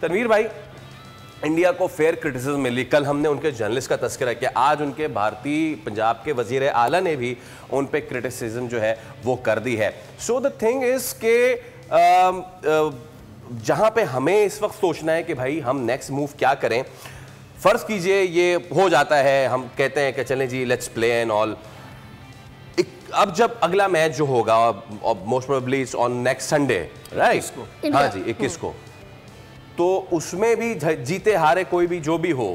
तनवीर भाई, इंडिया को fair criticism मिली। कल हमने उनके जर्नलिस्ट का तस्करा किया, आज उनके भारतीय पंजाब के वजीर आला ने भी उन पे क्रिटिसिज्म जो है वो कर दी है। सो द थिंग इज के जहां पे हमें इस वक्त सोचना है कि भाई हम नेक्स्ट मूव क्या करें। फर्ज कीजिए ये हो जाता है, हम कहते हैं कि चलें जी लेट्स प्ले एंड ऑल। अब जब अगला मैच जो होगा most probably on next Sunday, right? हाँ जी, 21 को, तो उसमें भी जीते हारे कोई भी जो भी हो,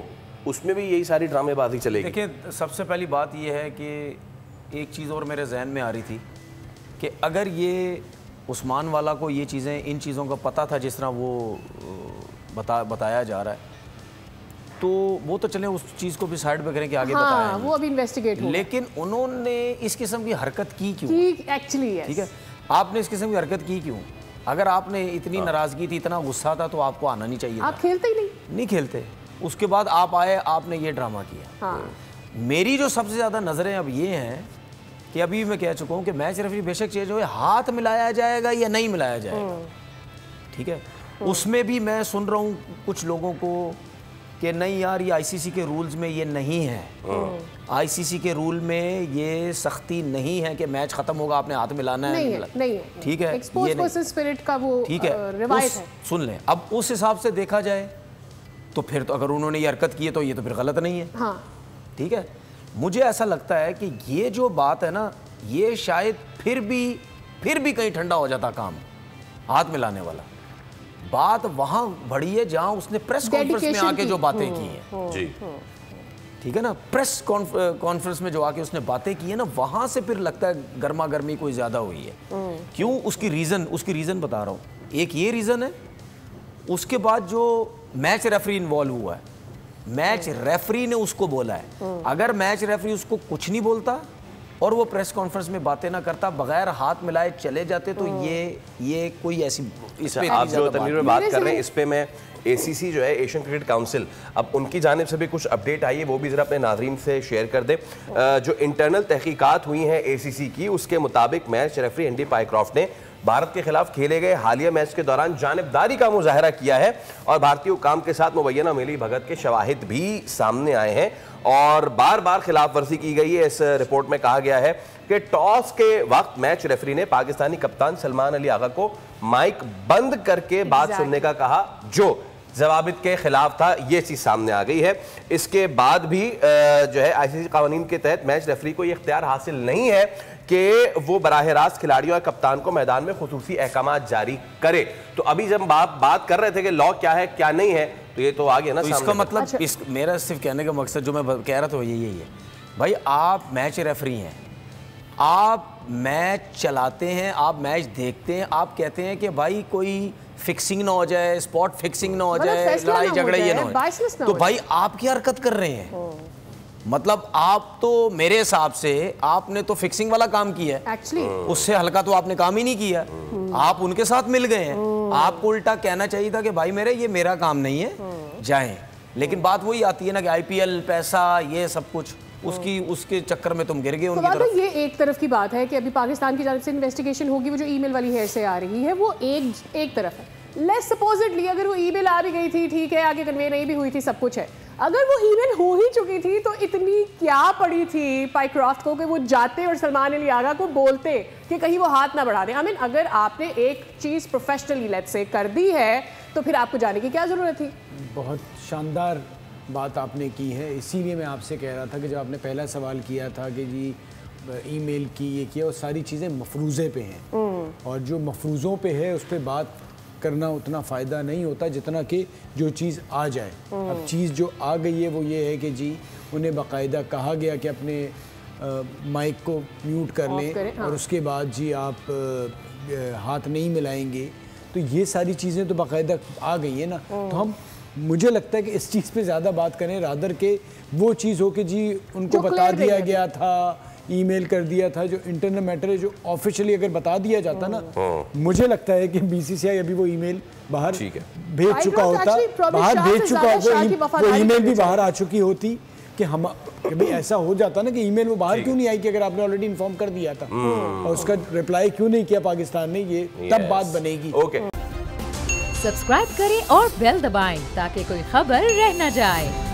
उसमें भी यही सारी ड्रामेबाजी चलेगी। देखिए, सबसे पहली बात यह है कि एक चीज़ और मेरे जहन में आ रही थी कि अगर ये उस्मान वाला को ये चीज़ें, इन चीज़ों का पता था जिस तरह वो बताया जा रहा है, तो वो तो चले उस चीज़ को भी साइड पे करें कि आगे बताया वो अभी इन्वेस्टिगेट हो। लेकिन उन्होंने इस किस्म की हरकत की क्यों? एक्चुअली ठीक है, आपने इस किस्म की हरकत की क्यों? अगर आपने इतनी नाराज़गी थी, इतना गुस्सा था, तो आपको आना नहीं चाहिए। आप खेलते ही नहीं खेलते। उसके बाद आप आए, आपने ये ड्रामा किया। मेरी जो सबसे ज़्यादा नज़रें अब ये हैं कि अभी मैं कह चुका हूँ कि मैच रेफरी बेशक चेंज हो, हाथ मिलाया जाएगा या नहीं मिलाया जाएगा, ठीक है, उसमें भी मैं सुन रहा हूँ कुछ लोगों को कि नहीं यार, ये आईसीसी के रूल्स में ये नहीं है। आईसीसी के रूल में ये सख्ती नहीं है कि मैच खत्म होगा आपने हाथ मिलाना है, नहीं है। ठीक है, एक्सपोर्ट वर्सेस स्पिरिट का वो ठीक है, रिवायत है। सुन लें, अब उस हिसाब से देखा जाए तो फिर तो अगर उन्होंने ये हरकत की है तो ये तो फिर गलत नहीं है। हाँ, ठीक है। मुझे ऐसा लगता है कि ये जो बात है ना, ये शायद फिर भी कहीं ठंडा हो जाता काम, हाथ मिलाने वाला। बात वहां बढ़ी है जहां उसने प्रेस कॉन्फ्रेंस में आके जो बातें की हैं, जी, ठीक है ना, प्रेस कॉन्फ्रेंस में जो आके उसने बातें की है ना, वहां से फिर लगता है गर्मा गर्मी कोई ज्यादा हुई है। क्यों? उसकी रीजन बता रहा हूं। एक ये रीजन है, उसके बाद जो मैच रेफरी इन्वॉल्व हुआ है, मैच रेफरी ने उसको बोला है। अगर मैच रेफरी उसको कुछ नहीं बोलता और वो प्रेस कॉन्फ्रेंस में बातें ना करता, बगैर हाथ मिलाए चले जाते, तो ये कोई ऐसी इस पे आप जो तनवीर में बात कर रहे हैं, इस पे मैं एसीसी जो है, एशियन क्रिकेट काउंसिल, अब उनकी जानिब से भी कुछ अपडेट आई है, वो भी जरा अपने नाज़रीन से शेयर कर दे। जो इंटरनल तहकीकात हुई हैं एसीसी की, उसके मुताबिक मैच रेफरी एंडी पाइक्रॉफ्ट ने भारत के खिलाफ खेले गए हालिया मैच के दौरान जानिबदारी का मुजाहरा किया है और भारतीय हुकाम के साथ मुबैना मिली भगत के शवाहिद भी सामने आए हैं और बार बार खिलाफ वर्जी की गई है। इस रिपोर्ट में कहा गया है कि टॉस के वक्त मैच रेफरी ने पाकिस्तानी कप्तान सलमान अली आगा को माइक बंद करके बात सुनने का कहा, जो जवाबित के खिलाफ था। ये चीज सामने आ गई है। इसके बाद भी जो है आईसीसी कानून के तहत मैच रेफरी को ये इख्तियार हासिल नहीं है कि वो बराह रास्त खिलाड़ियों और कप्तान को मैदान में खुसूसी अहकाम जारी करे। तो अभी जब बात कर रहे थे कि लॉ क्या है क्या नहीं है, तो ये तो आ गया ना। तो इसका मतलब मेरा सिर्फ कहने का मकसद जो मैं कह रहा था यही है, भाई आप मैच रेफरी हैं, आप मैच चलाते हैं, आप मैच देखते हैं, आप कहते हैं कि भाई कोई फिक्सिंग ना हो जाए, स्पॉट फिक्सिंग ना हो जाए, लड़ाई झगड़े ये ना हो, तो भाई आप क्या हरकत कर रहे हैं? मतलब आप तो मेरे हिसाब से आपने तो फिक्सिंग वाला काम किया है, एक्चुअली उससे हल्का तो आपने काम ही नहीं किया। आप उनके साथ मिल गए हैं। आपको उल्टा कहना चाहिए था कि भाई ये मेरा काम नहीं है, जाएं। लेकिन बात वही आती है ना कि आईपीएल, पैसा, ये सब कुछ उसके चक्कर में तुम गिर गए उनकी तरफ। ये एक तरफ की बात है कि अभी पाकिस्तान की जानिब से इन्वेस्टिगेशन होगी, वो जो ईमेल वाली है से आ रही है, वो एक तरफ है। लेट्स सपोजिटली अगर वो ईमेल आ भी गई थी, ठीक है, आगे कन्वे नहीं भी हुई थी, सब कुछ है, अगर वो ईमेल हो ही चुकी थी तो इतनी क्या पड़ी थी पाइक्रॉफ्ट को कि वो जाते और सलमान अली आगा को बोलते कि कहीं वो हाथ ना बढ़ा दे। आई मीन अगर आपने एक चीज प्रोफेशनली लेट्स से कर दी है तो फिर आपको जाने की क्या जरूरत थी? बहुत शानदार बात आपने की है। इसीलिए मैं आपसे कह रहा था कि जब आपने पहला सवाल किया था कि जी ईमेल की ये किया, वो सारी चीज़ें मफरूज़े पे हैं और जो मफरूज़ों पे है उस पर बात करना उतना फ़ायदा नहीं होता जितना कि जो चीज़ आ जाए। अब चीज़ जो आ गई है वो ये है कि जी उन्हें बाकायदा कहा गया कि अपने माइक को म्यूट कर लें और उसके बाद जी आप हाथ नहीं मिलाएंगे, तो ये सारी चीज़ें तो बाकायदा आ गई है ना। तो हम, मुझे लगता है कि इस चीज़ पे ज़्यादा बात करें रादर के वो चीज़ हो कि जी उनको बता दिया गया था, ईमेल कर दिया था, जो इंटरनल मैटर है, जो ऑफिशियली अगर बता दिया जाता ना, मुझे लगता है कि बीसीसीआई अभी वो ईमेल बाहर भेज चुका होता, वो ईमेल भी बाहर आ चुकी होती कि हम कभी ऐसा हो जाता ना कि ईमेल वो बाहर क्यों नहीं आई कि अगर आपने ऑलरेडी इन्फॉर्म कर दिया था और उसका रिप्लाई क्यों नहीं किया पाकिस्तान ने, ये तब बात बनेगी। सब्सक्राइब करें और बेल दबाएं ताकि कोई खबर रह न जाए।